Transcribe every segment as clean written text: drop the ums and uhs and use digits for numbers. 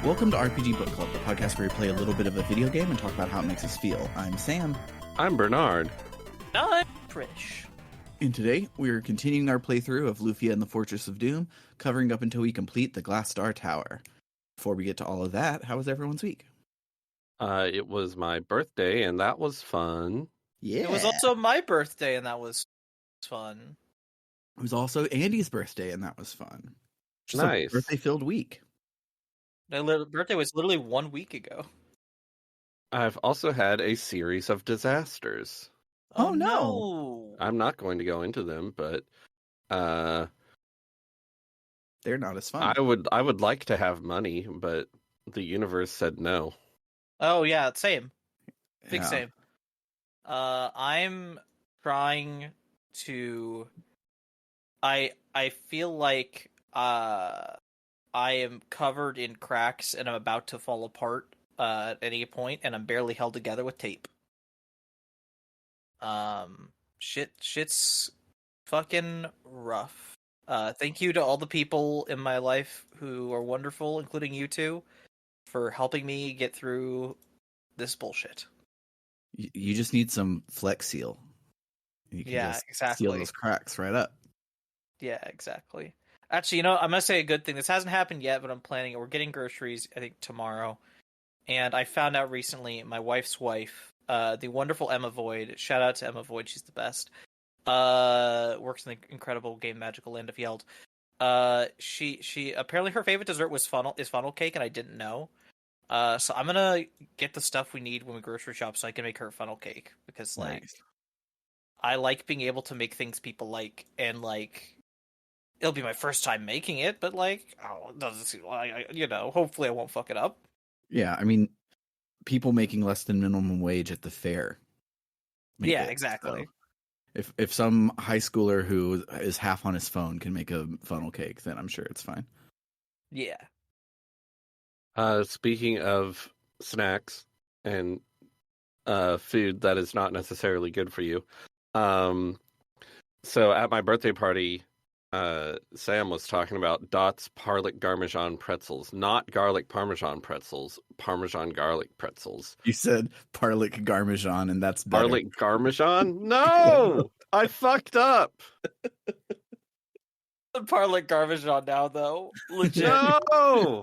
Welcome to RPG Book Club, the podcast where we play a little bit of a video game and talk about how it makes us feel. I'm Sam. I'm Bernard. I'm Trish. And today, we're continuing our playthrough of Lufia and the Fortress of Doom, covering up until we complete the Glasdar Tower. Before we get to all of that, how was everyone's week? It was my birthday, and that was fun. Yeah. It was also my birthday, and that was fun. It was also Andy's birthday, and that was fun. Just Nice. a birthday-filled week. My birthday was literally 1 week ago. I've also had a series of disasters. Oh, no! I'm not going to go into them, but They're not as fun. I would like to have money, but the universe said no. Oh yeah, same. Big Yeah. same. I'm trying to. I feel like I am covered in cracks and I'm about to fall apart at any point, and I'm barely held together with tape. Shit's fucking rough. Thank you to all the people in my life who are wonderful, including you two, for helping me get through this bullshit. You just need some Flex Seal. You can Yeah, just exactly. seal those cracks right up. Yeah, exactly. Actually, I'm gonna say a good thing. This hasn't happened yet, but I'm planning it. We're getting groceries, I think, tomorrow. And I found out recently, my wife's wife, the wonderful Emma Void, shout out to Emma Void, she's the best, works in the incredible game Magical Land of Yeld. She apparently her favorite dessert was funnel cake, and I didn't know. So I'm gonna get the stuff we need when we grocery shop so I can make her a funnel cake, because Nice. I like being able to make things people like, and it'll be my first time making it, but it doesn't seem hopefully I won't fuck it up. Yeah, I mean, people making less than minimum wage at the fair. Yeah, exactly. So if some high schooler who is half on his phone can make a funnel cake, then I'm sure it's fine. Yeah. Speaking of snacks and food that is not necessarily good for you, so at my birthday party, Sam was talking about Dot's garlic parmesan pretzels, not garlic parmesan pretzels, parmesan garlic pretzels. You said garlic parmesan, and that's better. Garlic parmesan? No, I fucked up. Parlic garbage on now, though. Legit. No.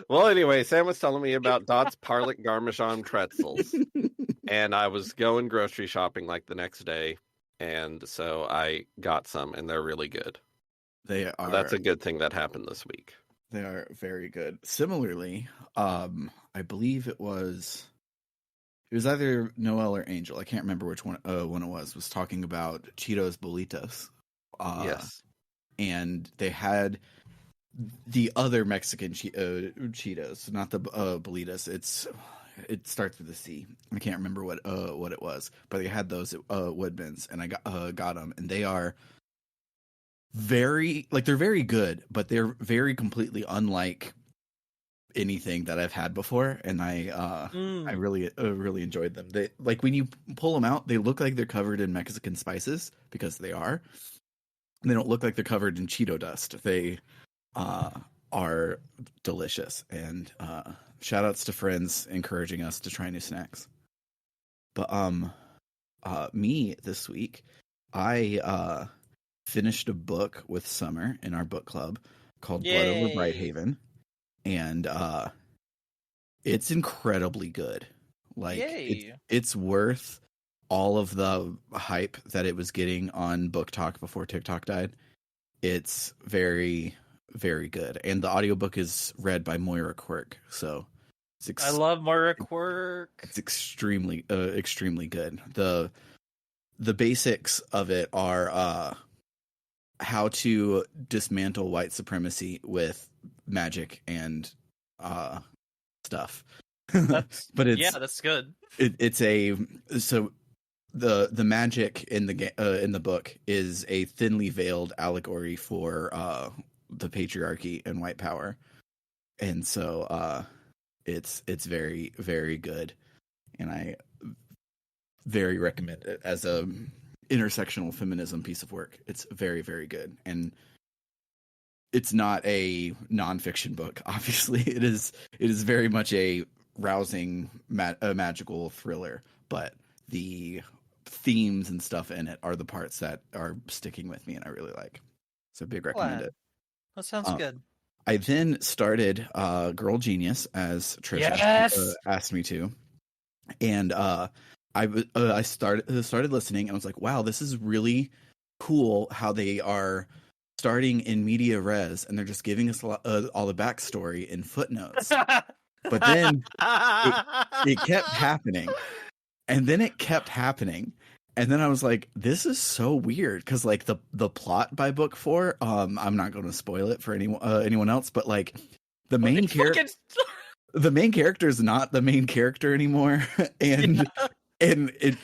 Well, anyway, Sam was telling me about Dot's garlic parmesan pretzels, and I was going grocery shopping the next day, and so I got some, and they're really good. They are. That's a good thing that happened this week. They are very good. Similarly, I believe it was either Noel or Angel. I can't remember which one it was talking about Cheetos Bolitas. Yes. And they had the other Mexican Cheetos, not the Bolitas. It starts with a C. I can't remember what it was, but they had those at Woodman's, and I got them, and they are they're very good, but they're very completely unlike anything that I've had before, and I really enjoyed them. They when you pull them out, they look like they're covered in Mexican spices, because they are. They don't look like they're covered in Cheeto dust. They are delicious, and shout outs to friends encouraging us to try new snacks. But me this week, I finished a book with Summer in our book club called Blood Over Brighthaven, and it's incredibly good. It's worth all of the hype that it was getting on Book Talk before TikTok died. It's very, very good. And the audiobook is read by Moira Quirk. So I love Moira Quirk. It's extremely good. The basics of it are how to dismantle white supremacy with magic and stuff. But that's good. The magic in the book is a thinly veiled allegory for the patriarchy and white power, and so it's very, very good, and I very recommend it as a intersectional feminism piece of work. It's very, very good, and it's not a nonfiction book. Obviously, it is very much a rousing magical thriller, but the themes and stuff in it are the parts that are sticking with me and I really like. So big recommend it. That sounds good. I then started Girl Genius, as Trisha asked me to, and I started listening and I was like, wow, this is really cool how they are starting in media res and they're just giving us all the backstory in footnotes. But then it kept happening, and then it kept happening, and then I was like, this is so weird, because like the plot by book 4, I'm not going to spoil it for anyone else, but like the main character is not the main character anymore, and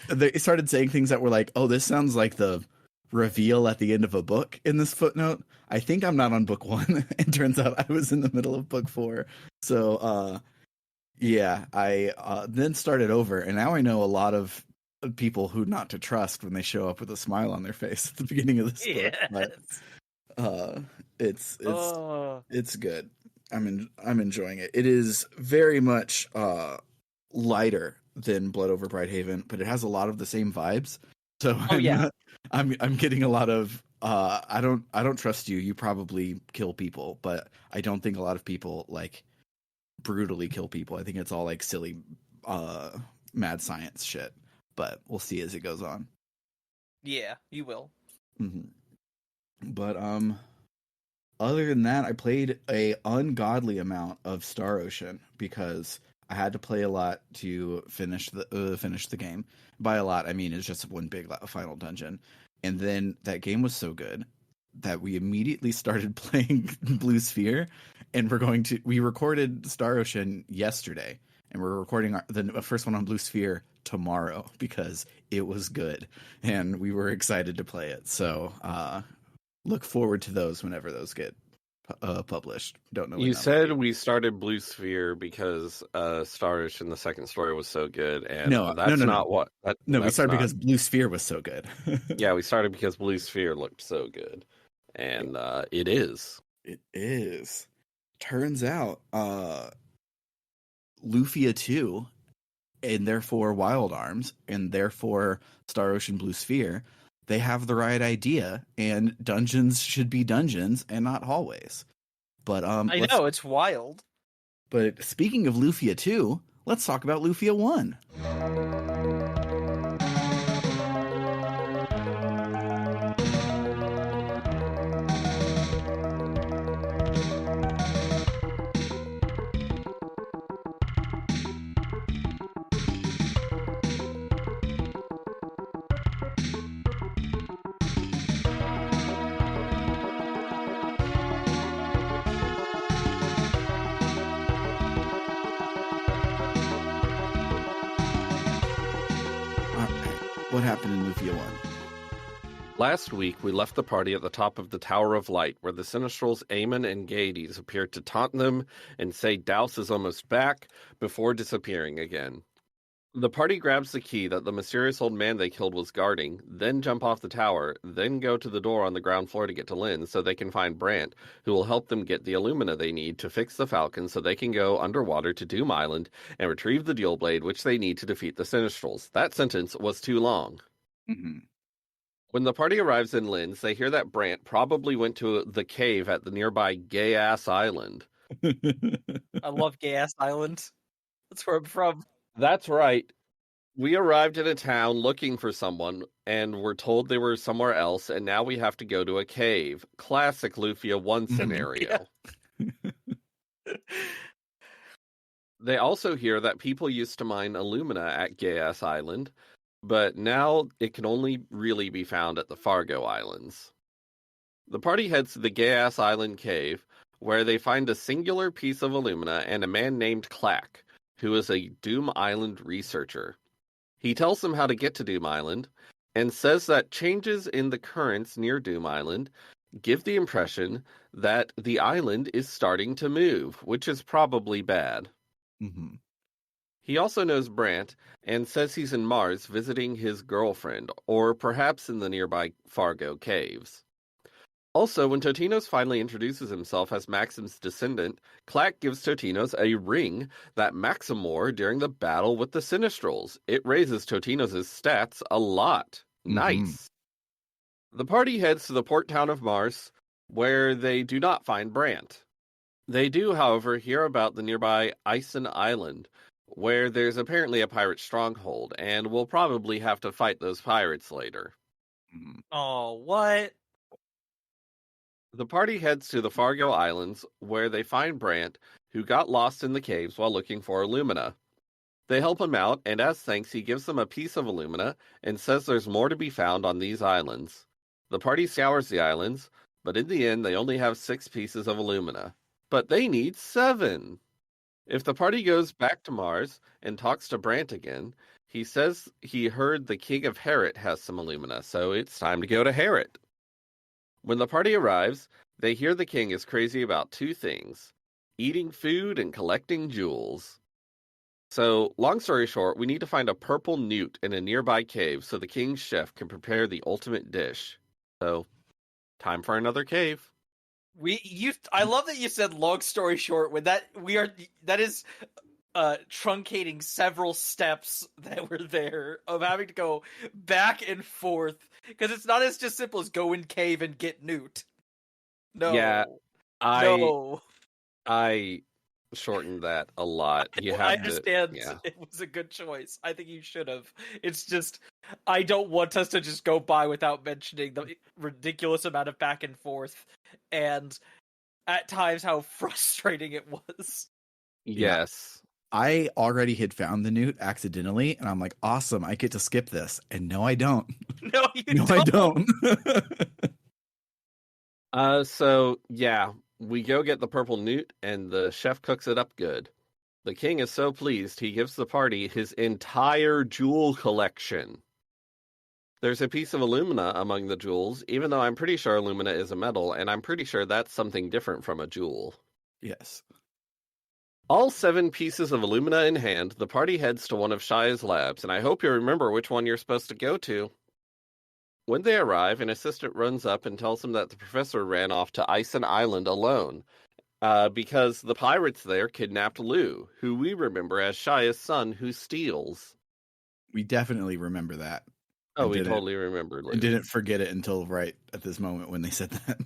they started saying things that were like, oh, this sounds like the reveal at the end of a book in this footnote. I think I'm not on book 1. It turns out I was in the middle of book 4. So yeah, I then started over, and now I know a lot of people who not to trust when they show up with a smile on their face at the beginning of this book. But it's good. I'm enjoying it. It is very much lighter than Blood Over Brighthaven, but it has a lot of the same vibes. So I'm getting a lot of I don't trust you. You probably kill people, but I don't think a lot of people like brutally kill people. I think it's all like silly mad science shit, but we'll see as it goes on. Yeah, you will. Mm-hmm. But other than that, I played a ungodly amount of Star Ocean because I had to play a lot to finish the game. By a lot, I mean it's just one big final dungeon. And then that game was so good that we immediately started playing Blue Sphere, and we recorded Star Ocean yesterday, and we're recording the first one on Blue Sphere tomorrow because it was good, and we were excited to play it. So look forward to those whenever those get published. Don't know. You said we started Blue Sphere because Star Ocean, the second story, was so good, and no, we started because Blue Sphere was so good. Yeah, we started because Blue Sphere looked so good, and it is. It is. Turns out, Lufia 2, and therefore Wild Arms, and therefore Star Ocean Blue Sphere, they have the right idea, and dungeons should be dungeons and not hallways. But I know, it's wild. But speaking of Lufia 2, let's talk about Lufia 1. What happened in Lufia 1? Last week, we left the party at the top of the Tower of Light, where the Sinistrals Aemon and Gades appeared to taunt them and say Douse is almost back, before disappearing again. The party grabs the key that the mysterious old man they killed was guarding, then jump off the tower, then go to the door on the ground floor to get to Lynn so they can find Brant, who will help them get the Illumina they need to fix the Falcon so they can go underwater to Doom Island and retrieve the Dual Blade, which they need to defeat the Sinistrals. That sentence was too long. Mm-hmm. When the party arrives in Linz, they hear that Brant probably went to the cave at the nearby Gay-Ass Island. I love Gay-Ass Island. That's where I'm from. That's right. We arrived in a town looking for someone, and were told they were somewhere else, and now we have to go to a cave. Classic Lufia 1 scenario. They also hear that people used to mine Illumina at Gay-Ass Island, but now it can only really be found at the Fargo Islands. The party heads to the Gay-Ass Island cave, where they find a singular piece of Illumina and a man named Clack, who is a Doom Island researcher. He tells them how to get to Doom Island, and says that changes in the currents near Doom Island give the impression that the island is starting to move, which is probably bad. Mm-hmm. He also knows Brant, and says he's in Mars visiting his girlfriend, or perhaps in the nearby Fargo caves. Also, when Totinos finally introduces himself as Maxim's descendant, Clack gives Totinos a ring that Maxim wore during the battle with the Sinistrals. It raises Totinos' stats a lot. Nice. The party heads to the port town of Mars, where they do not find Brant. They do, however, hear about the nearby Ison Island, where there's apparently a pirate stronghold, and we'll probably have to fight those pirates later. Oh, what? The party heads to the Fargo Islands, where they find Brant, who got lost in the caves while looking for Illumina. They help him out, and as thanks, he gives them a piece of Illumina and says there's more to be found on these islands. The party scours the islands, but in the end they only have 6 pieces of Illumina. But they need 7! If the party goes back to Mars and talks to Brant again, he says he heard the King of Herod has some Illumina, so it's time to go to Herod. When the party arrives, they hear the king is crazy about 2 things: eating food and collecting jewels. So, long story short, we need to find a purple newt in a nearby cave so the king's chef can prepare the ultimate dish. So, time for another cave. I love that you said long story short when that is truncating several steps that were there of having to go back and forth, because it's not as just simple as go in cave and get newt. No. Yeah, no. I shortened that a lot. I understand. It was a good choice. I think you should have. It's just, I don't want us to just go by without mentioning the ridiculous amount of back and forth, and at times how frustrating it was. Yes. I already had found the newt accidentally, and I'm like, awesome, I get to skip this. And no, I don't. No, don't. I don't. So, yeah, we go get the purple newt, and the chef cooks it up good. The king is so pleased, he gives the party his entire jewel collection. There's a piece of Illumina among the jewels, even though I'm pretty sure Illumina is a metal, and I'm pretty sure that's something different from a jewel. Yes. All 7 pieces of Illumina in hand, the party heads to one of Shia's labs, and I hope you remember which one you're supposed to go to. When they arrive, an assistant runs up and tells them that the professor ran off to Ison Island alone, because the pirates there kidnapped Lou, who we remember as Shia's son who steals. We definitely remember that. Oh, we totally remember Lou. And didn't forget it until right at this moment when they said that.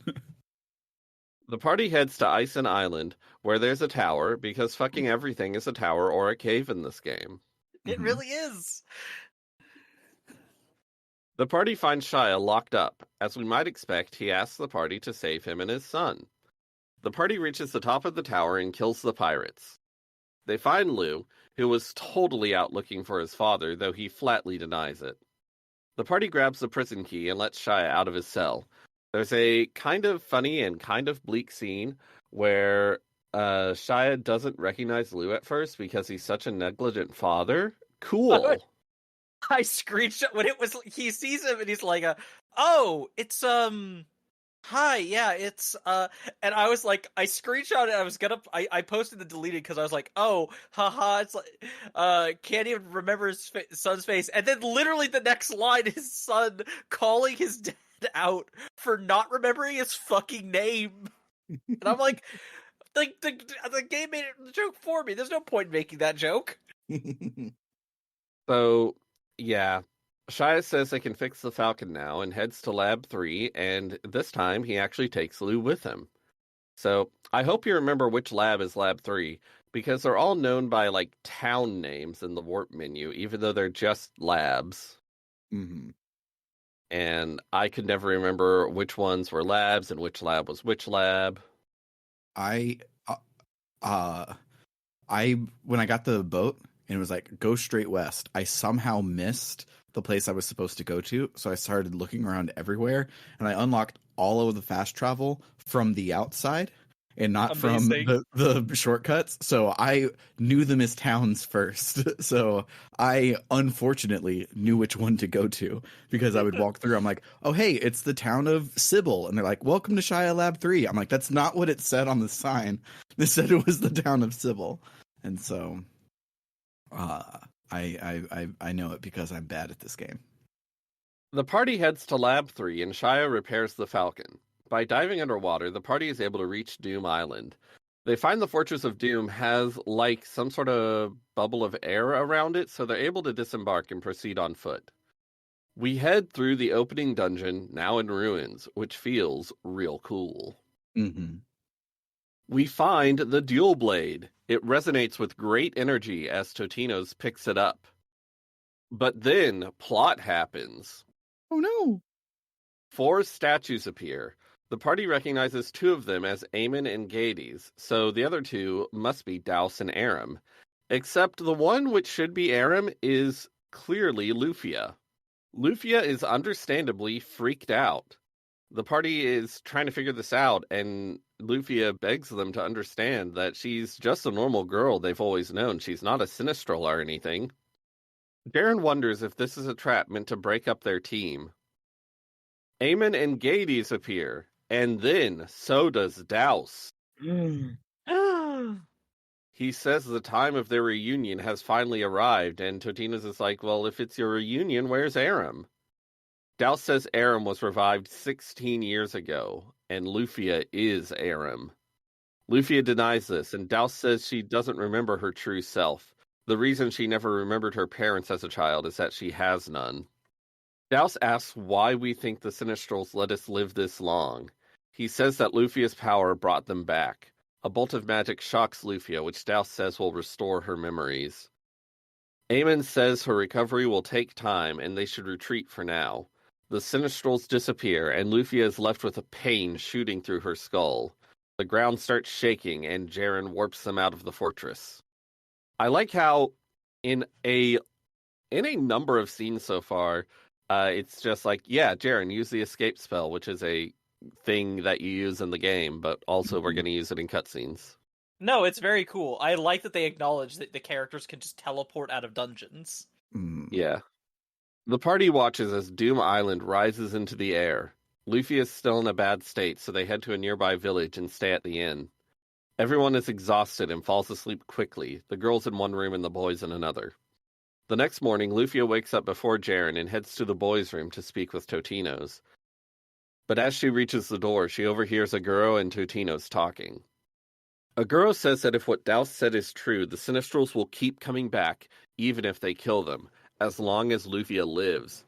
The party heads to Ison Island, where there's a tower, because fucking everything is a tower or a cave in this game. It really is! The party finds Shia locked up. As we might expect, he asks the party to save him and his son. The party reaches the top of the tower and kills the pirates. They find Lou, who was totally out looking for his father, though he flatly denies it. The party grabs the prison key and lets Shia out of his cell. There's a kind of funny and kind of bleak scene where Shia doesn't recognize Lou at first because he's such a negligent father. Cool. I screenshot when it was, he sees him and he's like, oh, it's, hi, yeah, it's, and I was like, I screenshot it, I posted the deleted because I was like, oh, haha, it's like, can't even remember his son's face, and then literally the next line, his son calling his dad out for not remembering his fucking name, and I'm like, the game made the joke for me, there's no point in making that joke. So, yeah, Shia says they can fix the Falcon now and heads to Lab 3, and this time he actually takes Lou with him. So, I hope you remember which lab is Lab 3, because they're all known by, like, town names in the warp menu, even though they're just labs. Mm-hmm. And I could never remember which ones were labs and which lab was which lab. When I got the boat, and it was like, go straight west, I somehow missed the place I was supposed to go to, so I started looking around everywhere, and I unlocked all of the fast travel from the outside, and not from the shortcuts, so I knew them as towns first, so I unfortunately knew which one to go to, because I would walk through, I'm like, oh hey, it's the town of Sybil, and they're like, welcome to Shia Lab 3, I'm like, that's not what it said on the sign, they said it was the town of Sybil, and so... I know it because I'm bad at this game. The party heads to Lab 3 and Shia repairs the Falcon. By diving underwater, the party is able to reach Doom Island. They find the Fortress of Doom has, like, some sort of bubble of air around it, so they're able to disembark and proceed on foot. We head through the opening dungeon, now in ruins, which feels real cool. Mm-hmm. We find the dual blade. It resonates with great energy as Totino's picks it up. But then, plot happens. Oh no! 4 statues appear. The party recognizes 2 of them as Eamon and Gades, so the other 2 must be Douse and Aram. Except the one which should be Aram is clearly Lufia. Lufia is understandably freaked out. The party is trying to figure this out, and Lufia begs them to understand that she's just a normal girl they've always known. She's not a Sinistral or anything. Darren wonders if this is a trap meant to break up their team. Eamon and Gades appear, and then so does Douse. He says the time of their reunion has finally arrived, and Totino's is like, well, if it's your reunion, where's Aram? Douse says Aram was revived 16 years ago, and Lufia is Aram. Lufia denies this, and Douse says she doesn't remember her true self. The reason she never remembered her parents as a child is that she has none. Douse asks why we think the Sinistrals let us live this long. He says that Lufia's power brought them back. A bolt of magic shocks Lufia, which Douse says will restore her memories. Eamon says her recovery will take time, and they should retreat for now. The Sinistrals disappear, and Lufia is left with a pain shooting through her skull. The ground starts shaking, and Jaren warps them out of the fortress. I like how, in a number of scenes so far, it's just like, yeah, Jaren, use the escape spell, which is a thing that you use in the game, but also we're going to use it in cutscenes. No, it's very cool. I like that they acknowledge that the characters can just teleport out of dungeons. Yeah. The party watches as Doom Island rises into the air. Lufia is still in a bad state, so they head to a nearby village and stay at the inn. Everyone is exhausted and falls asleep quickly, the girls in one room and the boys in another. The next morning, Lufia wakes up before Jaren and heads to the boys' room to speak with Totino's. But as she reaches the door, she overhears Aguro and Totino's talking. Aguro says that if what Douse said is true, the Sinistrals will keep coming back, even if they kill them, as long as Lufia lives.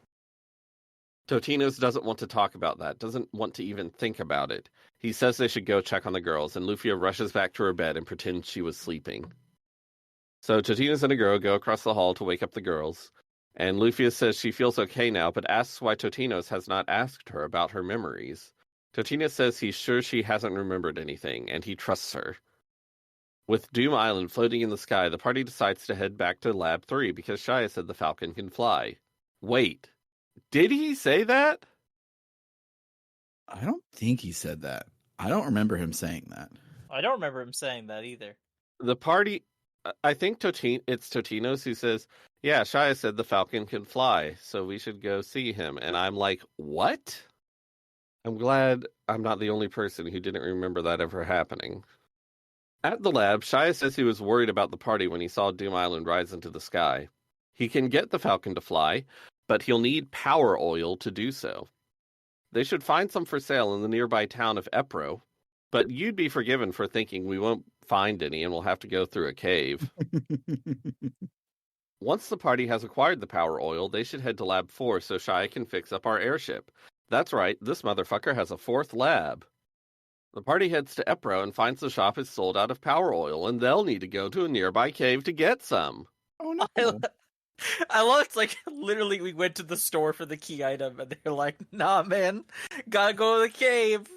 Totino's doesn't want to talk about that, doesn't want to even think about it. He says they should go check on the girls, and Lufia rushes back to her bed and pretends she was sleeping. So Totino's and Aguro go across the hall to wake up the girls, and Lufia says she feels okay now, but asks why Totino's has not asked her about her memories. Totino says he's sure she hasn't remembered anything, and he trusts her. With Doom Island floating in the sky, the party decides to head back to Lab 3 because Shia said the Falcon can fly. Wait, did he say that? I don't think he said that. I don't remember him saying that. I don't remember him saying that either. The party, I think it's Totino's who says, yeah, Shia said the Falcon can fly, so we should go see him. And I'm like, what? I'm glad I'm not the only person who didn't remember that ever happening. At the lab, Shia says he was worried about the party when he saw Doom Island rise into the sky. He can get the Falcon to fly, but he'll need power oil to do so. They should find some for sale in the nearby town of Epro, but you'd be forgiven for thinking we won't find any and we'll have to go through a cave. Once the party has acquired the power oil, they should head to Lab 4 so Shia can fix up our airship. That's right, this motherfucker has a 4th lab. The party heads to Epro and finds the shop is sold out of power oil, and they'll need to go to a nearby cave to get some. Oh no. I love it's like literally we went to the store for the key item and they're like, nah man, gotta go to the cave.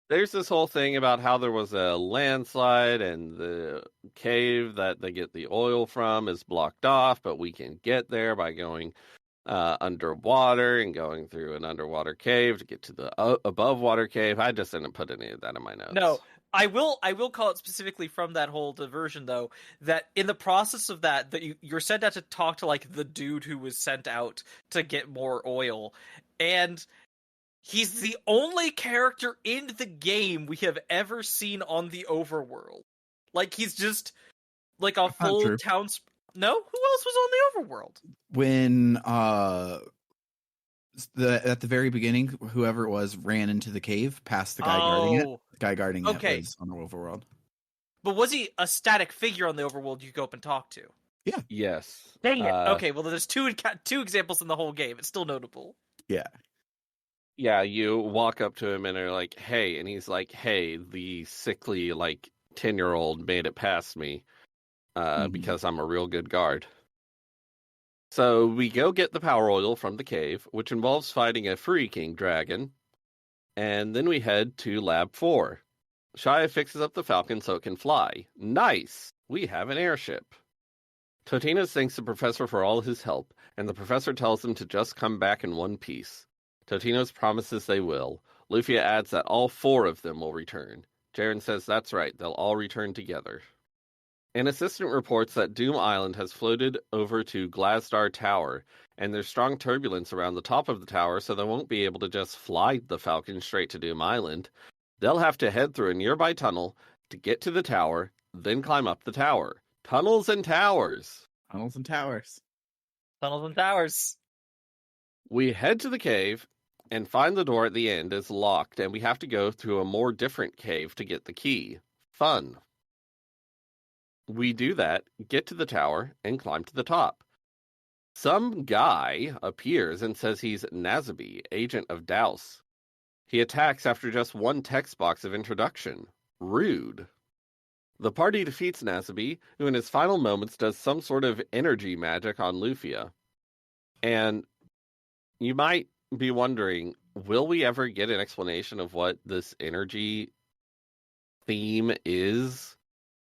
There's this whole thing about how there was a landslide and the cave that they get the oil from is blocked off, but we can get there by going underwater and going through an underwater cave to get to the above water cave. I just didn't put any of that in my notes. No, I will call it specifically from that whole diversion though, that in the process of that you're sent out to talk to like the dude who was sent out to get more oil, and he's the only character in the game we have ever seen on the overworld. Like he's just like a full town. No, who else was on the overworld? When At the very beginning, whoever it was ran into the cave past the guy guarding it. The guy guarding it was on the overworld. But was he a static figure on the overworld you go up and talk to? Yeah. Yes. Dang it. Okay, well, there's two examples in the whole game. It's still notable. Yeah. Yeah, you walk up to him and are like, hey, and he's like, hey, the sickly, 10-year-old made it past me because I'm a real good guard. So we go get the power oil from the cave, which involves fighting a freaking dragon, and then we head to Lab 4. Shia fixes up the Falcon so it can fly. Nice! We have an airship. Totinos thanks the professor for all his help, and the professor tells him to just come back in one piece. Totinos promises they will. Lufia adds that all 4 of them will return. Jaren says that's right, they'll all return together. An assistant reports that Doom Island has floated over to Glasdar Tower, and there's strong turbulence around the top of the tower, so they won't be able to just fly the Falcon straight to Doom Island. They'll have to head through a nearby tunnel to get to the tower, then climb up the tower. Tunnels and towers. Tunnels and towers. Tunnels and towers. We head to the cave and find the door at the end is locked, and we have to go through a more different cave to get the key. Fun. We do that, get to the tower, and climb to the top. Some guy appears and says he's Nazabi, agent of Douse. He attacks after just one text box of introduction. Rude. The party defeats Nazabi, who in his final moments does some sort of energy magic on Lufia. And you might be wondering, will we ever get an explanation of what this energy theme is?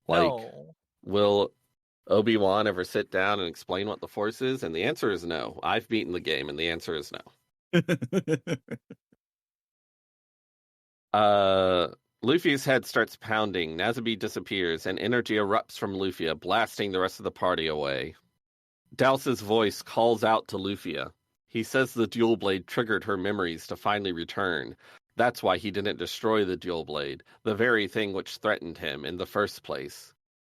No. Will Obi-Wan ever sit down and explain what the Force is? And the answer is no. I've beaten the game, and the answer is no. Luffy's head starts pounding, Nazabi disappears, and energy erupts from Lufia, blasting the rest of the party away. Douse's voice calls out to Lufia. He says the dual blade triggered her memories to finally return. That's why he didn't destroy the dual blade, the very thing which threatened him in the first place.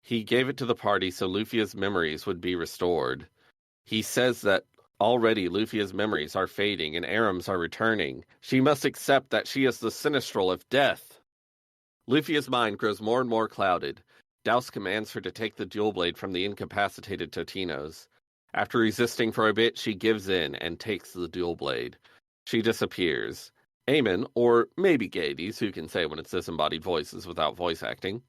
He gave it to the party so Lufia's memories would be restored. He says that already Lufia's memories are fading and Aram's are returning. She must accept that she is the Sinistral of death. Lufia's mind grows more and more clouded. Douse commands her to take the dual blade from the incapacitated Totinos. After resisting for a bit, she gives in and takes the dual blade. She disappears. Eamon, or maybe Gades, who can say when it's disembodied voices without voice acting,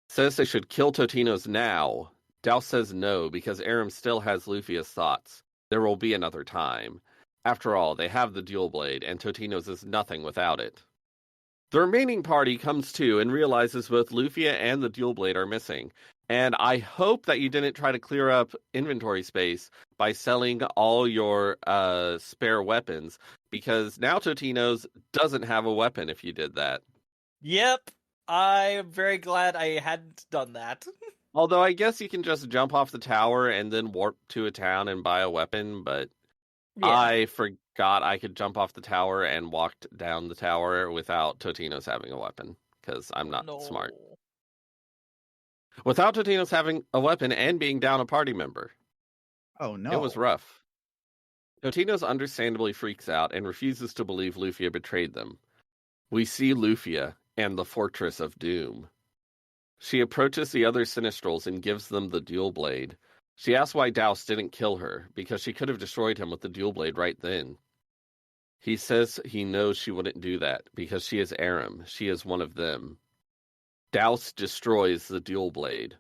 says they should kill Totinos now. Douse says no, because Aram still has Lufia's thoughts. There will be another time. After all, they have the dual blade, and Totinos is nothing without it. The remaining party comes to and realizes both Lufia and the dual blade are missing. And I hope that you didn't try to clear up inventory space by selling all your spare weapons, because now Totinos doesn't have a weapon if you did that. Yep. I'm very glad I hadn't done that. Although I guess you can just jump off the tower and then warp to a town and buy a weapon, but yeah. I forgot I could jump off the tower and walk down the tower without Totinos having a weapon, because I'm not smart. Without Totinos having a weapon and being down a party member. Oh no. It was rough. Totinos understandably freaks out and refuses to believe Lufia betrayed them. We see Lufia and the Fortress of Doom. She approaches the other Sinistrals and gives them the dual blade. She asks why Douse didn't kill her, because she could have destroyed him with the dual blade right then. He says he knows she wouldn't do that, because she is Aram. She is one of them. Douse destroys the dual blade.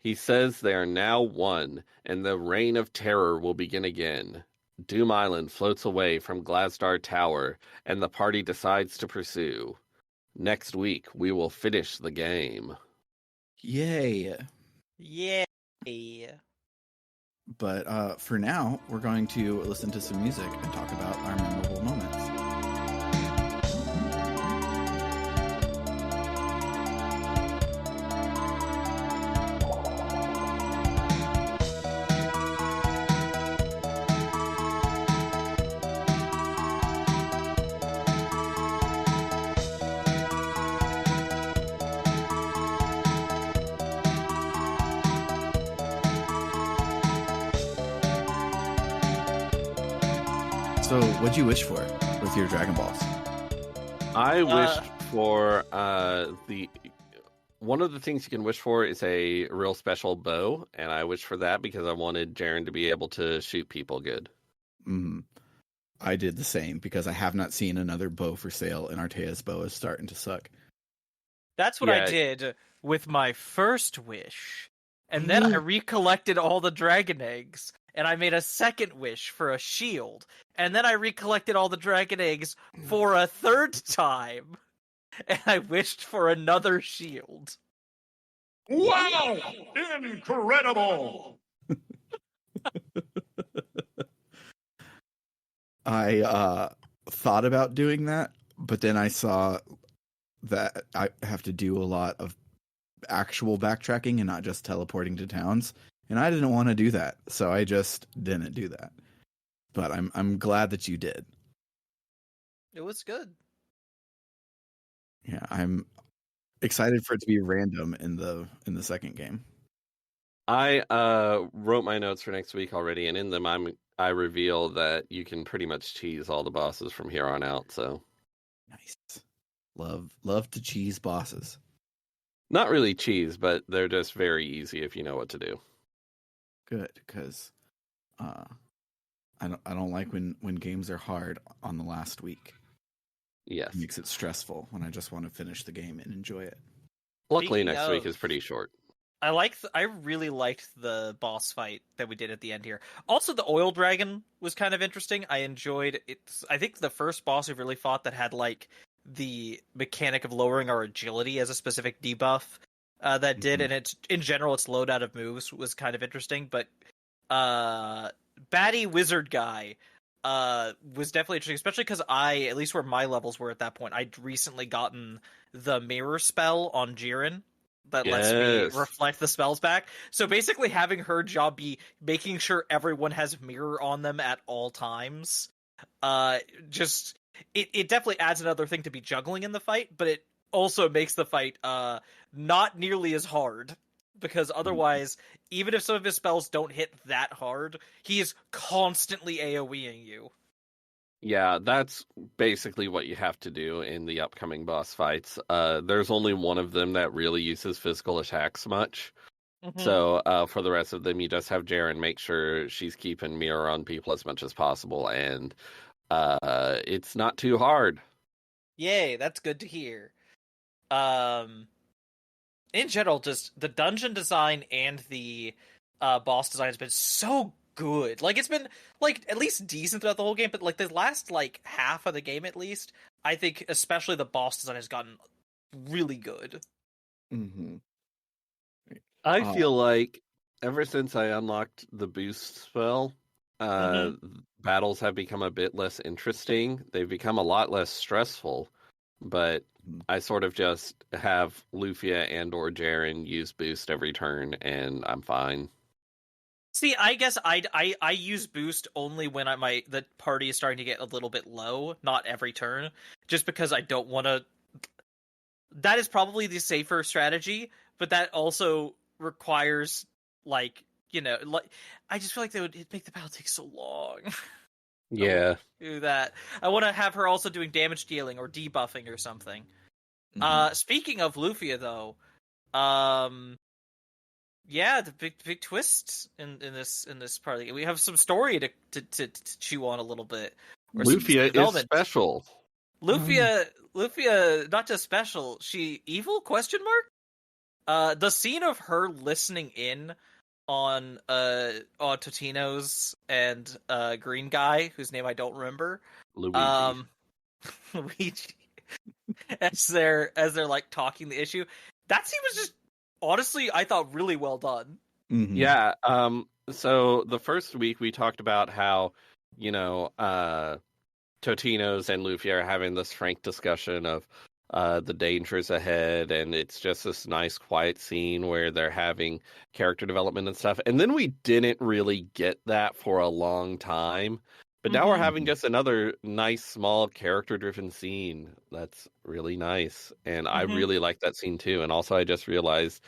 He says they are now one, and the reign of terror will begin again. Doom Island floats away from Glasdar Tower, and the party decides to pursue. Next week, we will finish the game. Yay. Yay. But for now, we're going to listen to some music and talk about our memorable moments. So, what'd you wish for with your Dragon Balls? I wished for one of the things you can wish for is a real special bow, and I wished for that because I wanted Jaren to be able to shoot people good. Mm-hmm. I did the same because I have not seen another bow for sale, and Artea's bow is starting to suck. That's what I did with my first wish. And then I recollected all the dragon eggs, and I made a second wish for a shield. And then I recollected all the dragon eggs for a third time, and I wished for another shield. Wow! Incredible! I thought about doing that, but then I saw that I have to do a lot of actual backtracking and not just teleporting to towns, and I didn't want to do that, so I just didn't do that. But I'm glad that you did. It was good. Yeah, I'm excited for it to be random in the second game. I wrote my notes for next week already, and in them I reveal that you can pretty much cheese all the bosses from here on out. So nice. Love to cheese bosses. Not really cheese, but they're just very easy if you know what to do. Good, because I don't like when games are hard on the last week. Yes, it makes it stressful when I just want to finish the game and enjoy it. Luckily, next week is pretty short. I really liked the boss fight that we did at the end here. Also, the oil dragon was kind of interesting. I enjoyed it. I think the first boss we really fought that had like the mechanic of lowering our agility as a specific debuff that did, and it's in general its loadout of moves was kind of interesting. But baddie wizard guy was definitely interesting, especially because at least where my levels were at that point, I'd recently gotten the mirror spell on Jiren that lets me reflect the spells back. So basically having her job be making sure everyone has mirror on them at all times, it definitely adds another thing to be juggling in the fight, but it also makes the fight not nearly as hard, because otherwise, even if some of his spells don't hit that hard, he is constantly AoEing you. Yeah, that's basically what you have to do in the upcoming boss fights. There's only one of them that really uses physical attacks much. Mm-hmm. So for the rest of them, you just have Jaren make sure she's keeping mirror on people as much as possible, and it's not too hard. Yay, that's good to hear. In general, just the dungeon design and the boss design has been so good. Like, it's been like at least decent throughout the whole game, but like the last like half of the game at least, I think especially the boss design has gotten really good. Mm-hmm. I feel like ever since I unlocked the boost spell, battles have become a bit less interesting. They've become a lot less stressful, but I sort of just have Lufia and or Jaren use boost every turn, and I'm fine. See, I guess I use boost only when the party is starting to get a little bit low, not every turn, just because I don't want to. That is probably the safer strategy, but that also requires, like, I just feel like it'd make the battle take so long. Yeah. Do that. I want to have her also doing damage dealing or debuffing or something. Speaking of Lufia, though, yeah, the big twist in this part of the game. We have some story to chew on a little bit. Lufia is special. Lufia, not just special, she evil? ? The scene of her listening in on Totino's and green guy whose name I don't remember, Luigi. Luigi, as they're like talking the issue. That scene was just honestly, I thought, really well done. Mm-hmm. Yeah. So the first week we talked about how, Totino's and Lufia are having this frank discussion of the dangers ahead, and it's just this nice quiet scene where they're having character development and stuff. And then we didn't really get that for a long time. But now we're having just another nice, small, character-driven scene that's really nice. And I really like that scene, too. And also, I just realized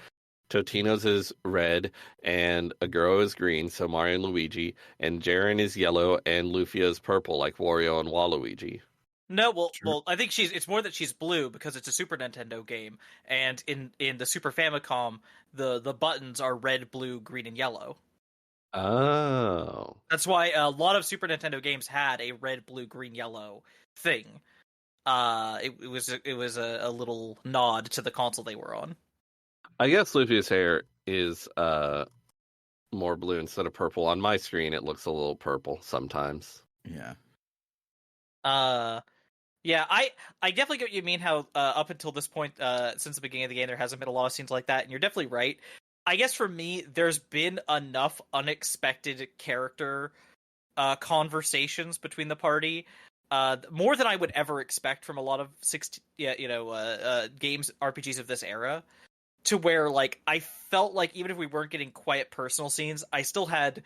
Totino's is red, and Aguro is green, so Mario and Luigi, and Jaren is yellow, and Lufia is purple, like Wario and Waluigi. No, Sure. well, I think it's more that she's blue because it's a Super Nintendo game, and in the Super Famicom, the buttons are red, blue, green, and yellow. Oh. That's why a lot of Super Nintendo games had a red, blue, green, yellow thing. It was a little nod to the console they were on. I guess Lufia's hair is more blue instead of purple. On my screen, it looks a little purple sometimes. Yeah. Yeah, I definitely get what you mean. How up until this point, since the beginning of the game, there hasn't been a lot of scenes like that, and you're definitely right. I guess for me, there's been enough unexpected character conversations between the party, more than I would ever expect from a lot of games RPGs of this era. To where like I felt like even if we weren't getting quiet personal scenes, I still had.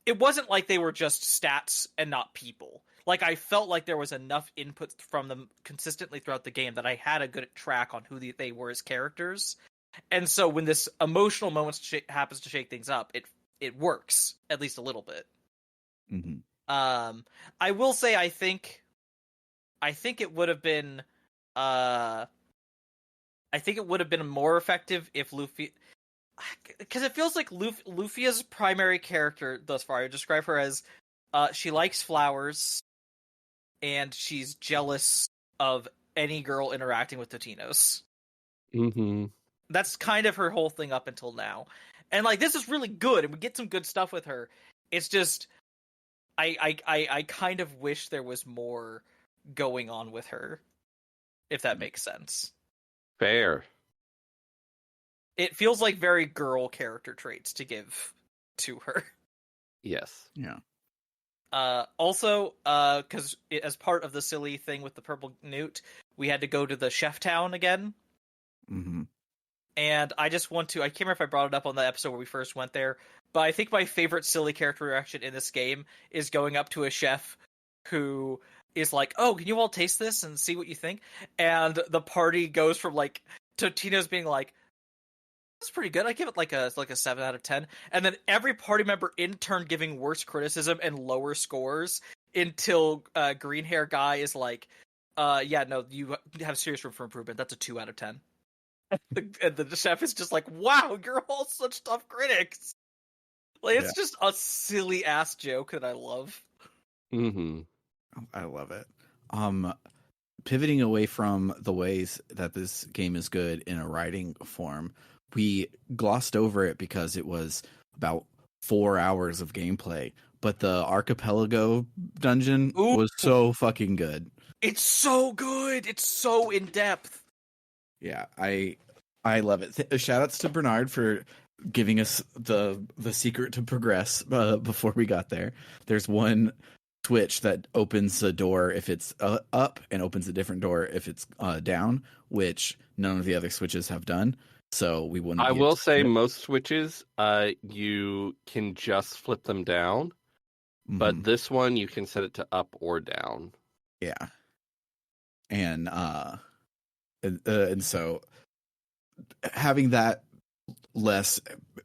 It wasn't like they were just stats and not people. Like I felt like there was enough input from them consistently throughout the game that I had a good track on who they were as characters. And so when this emotional moment happens to shake things up, it works at least a little bit. Mm-hmm. I will say I think it would have been I think it would have been more effective if Luffy, because it feels like Lufia's primary character thus far. I would describe her as she likes flowers and she's jealous of any girl interacting with Totinos. Mm-hmm. That's kind of her whole thing up until now. And like this is really good, and we get some good stuff with her. It's just I kind of wish there was more going on with her, if that makes sense. Fair. It feels like very girl character traits to give to her. Yes. Yeah. Also, because as part of the silly thing with the purple newt, we had to go to the chef town again. Mm-hmm. And I just want to, I can't remember if I brought it up on the episode where we first went there, but I think my favorite silly character reaction in this game is going up to a chef who is like, oh, can you all taste this and see what you think? And the party goes from like, Totino's being like, that's pretty good. I give it like a 7 out of 10. And then every party member in turn giving worse criticism and lower scores until green hair guy is like, yeah, no, you have serious room for improvement. That's a 2 out of 10. And the chef is just like, wow, you're all such tough critics. Like, it's just a silly ass joke that I love. Mm-hmm. I love it. Pivoting away from the ways that this game is good in a writing form, we glossed over it because it was about 4 hours of gameplay, but the archipelago dungeon was so fucking good. It's so good. It's so in depth. Yeah, I love it. Shout outs to Bernard for giving us the secret to progress before we got there. There's one switch that opens a door if it's up and opens a different door if it's down, which none of the other switches have done. So we wouldn't. I will say most switches, you can just flip them down, but this one you can set it to up or down. Yeah, and so having that less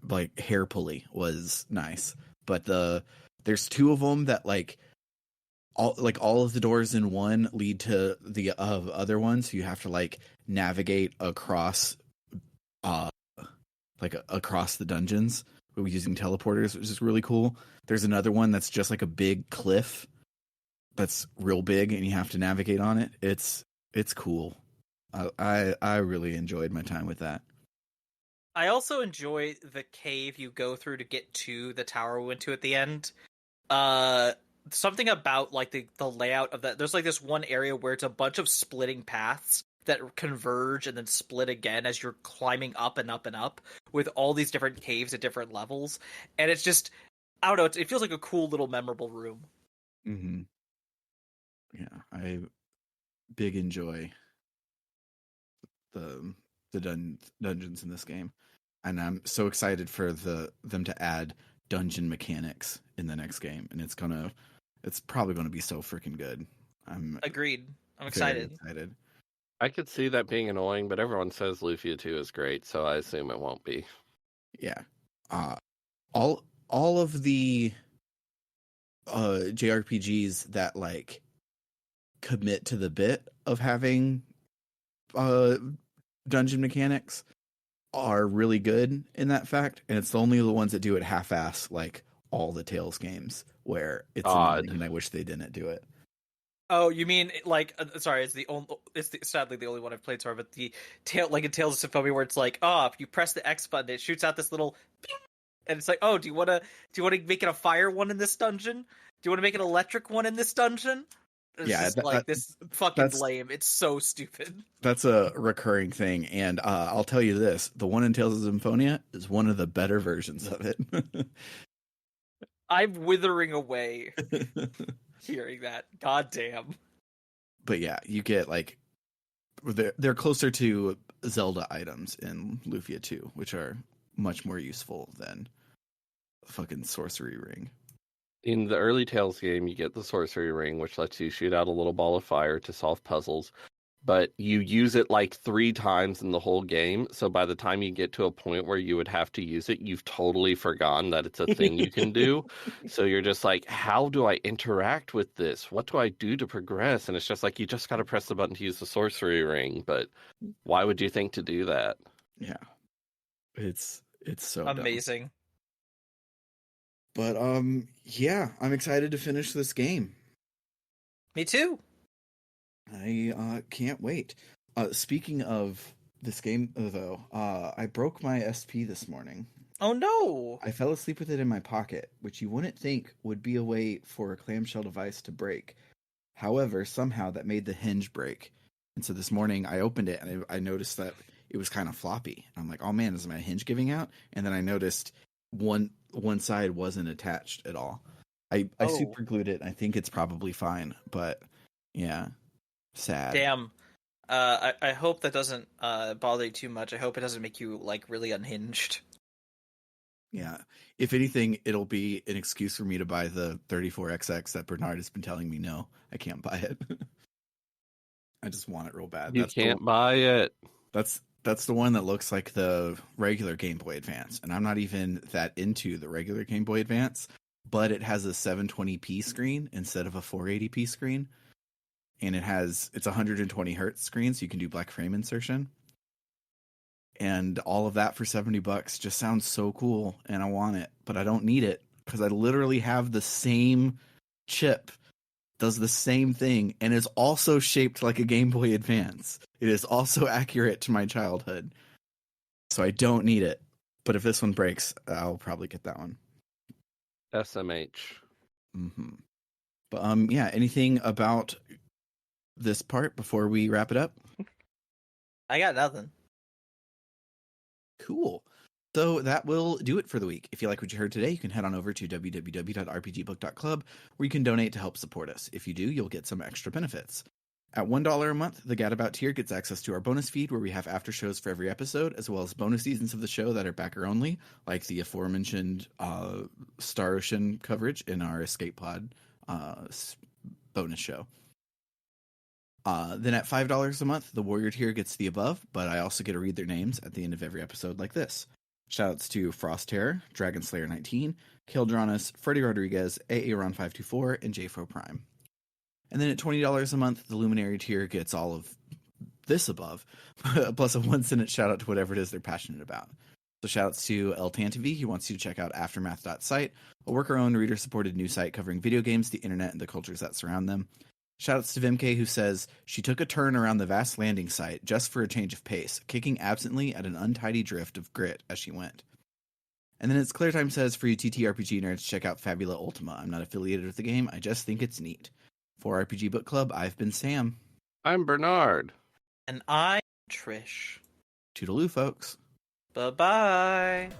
like hair pulley was nice. But there's 2 of them that all of the doors in one lead to the other one, so you have to like navigate across across the dungeons using teleporters, which is really cool. There's another one that's just like a big cliff that's real big and you have to navigate on it. It's cool. I really enjoyed my time with that. I also enjoy the cave you go through to get to the tower we went to at the end. Something about like the layout of that. There's like this one area where it's a bunch of splitting paths that converge and then split again as you're climbing up and up and up with all these different caves at different levels. And it's just, I don't know, it feels like a cool little memorable room. Mm-hmm. Yeah, I big enjoy the dungeons in this game, and I'm so excited for them to add dungeon mechanics in the next game, and it's probably gonna be so freaking good. I'm agreed. I'm excited. I could see that being annoying, but everyone says Lufia 2 is great, so I assume it won't be. Yeah. All of the JRPGs that like commit to the bit of having dungeon mechanics are really good in that fact, and it's only the ones that do it half-ass, like all the Tales games, where it's annoying and I wish they didn't do it. Oh, you mean like? Sorry, it's sadly the only one I've played so far. But the like in Tales of Symphonia, where it's like, oh, if you press the X button, it shoots out this little, ping, and it's like, oh, do you want to make it a fire one in this dungeon? Do you want to make an electric one in this dungeon? It's just this fucking lame. It's so stupid. That's a recurring thing, and I'll tell you this: the one in Tales of Symphonia is one of the better versions of it. I'm withering away hearing that. God damn. But yeah, you get like they're closer to Zelda items in Lufia 2, which are much more useful than fucking sorcery ring. In the early Tales game, you get the sorcery ring, which lets you shoot out a little ball of fire to solve puzzles. But you use it like 3 times in the whole game. So by the time you get to a point where you would have to use it, you've totally forgotten that it's a thing you can do. So you're just like, how do I interact with this? What do I do to progress? And it's just like, you just got to press the button to use the sorcery ring. But why would you think to do that? Yeah. It's so amazing. Dumb. But yeah, I'm excited to finish this game. Me too. I can't wait. Speaking of this game, though, I broke my SP this morning. Oh no! I fell asleep with it in my pocket, which you wouldn't think would be a way for a clamshell device to break. However, somehow that made the hinge break. And so this morning I opened it and I noticed that it was kind of floppy. I'm like, oh man, is my hinge giving out? And then I noticed one side wasn't attached at all. I super glued it. I think it's probably fine, but yeah. Sad. Damn. I hope that doesn't bother you too much. I hope it doesn't make you like really unhinged. Yeah. If anything, it'll be an excuse for me to buy the 34XX that Bernard has been telling me no, I can't buy it. I just want it real bad. You can't buy it. That's the one that looks like the regular Game Boy Advance, and I'm not even that into the regular Game Boy Advance, but it has a 720p screen instead of a 480p screen. And it's 120 hertz screen, so you can do black frame insertion. And all of that for $70 just sounds so cool, and I want it, but I don't need it because I literally have the same chip, does the same thing, and is also shaped like a Game Boy Advance. It is also accurate to my childhood, so I don't need it. But if this one breaks, I'll probably get that one. SMH. Mm-hmm. But yeah, anything about this part before we wrap it up? I got nothing. Cool. So that will do it for the week. If you like what you heard today, you can head on over to www.rpgbook.club, where you can donate to help support us. If you do, you'll get some extra benefits. At $1 a month, the Gadabout tier gets access to our bonus feed, where we have after shows for every episode, as well as bonus seasons of the show that are backer only, like the aforementioned Star Ocean coverage in our Escape Pod bonus show. Then at $5 a month, the Warrior tier gets the above, but I also get to read their names at the end of every episode like this. Shoutouts to Frost Terror, Dragon Slayer 19, Kildranus, Freddy Rodriguez, Aaron524, and JFO Prime. And then at $20 a month, the Luminary tier gets all of this above, plus a 1-sentence shout out to whatever it is they're passionate about. So shoutouts to El Tantavi, who wants you to check out aftermath.site, a worker-owned, reader-supported news site covering video games, the internet, and the cultures that surround them. Shoutouts to Vimke, who says she took a turn around the vast landing site just for a change of pace, kicking absently at an untidy drift of grit as she went. And then it's Clear Time says, for you TTRPG nerds, check out Fabula Ultima. I'm not affiliated with the game, I just think it's neat. For RPG Book Club, I've been Sam. I'm Bernard. And I'm Trish. Toodaloo, folks. Bye-bye.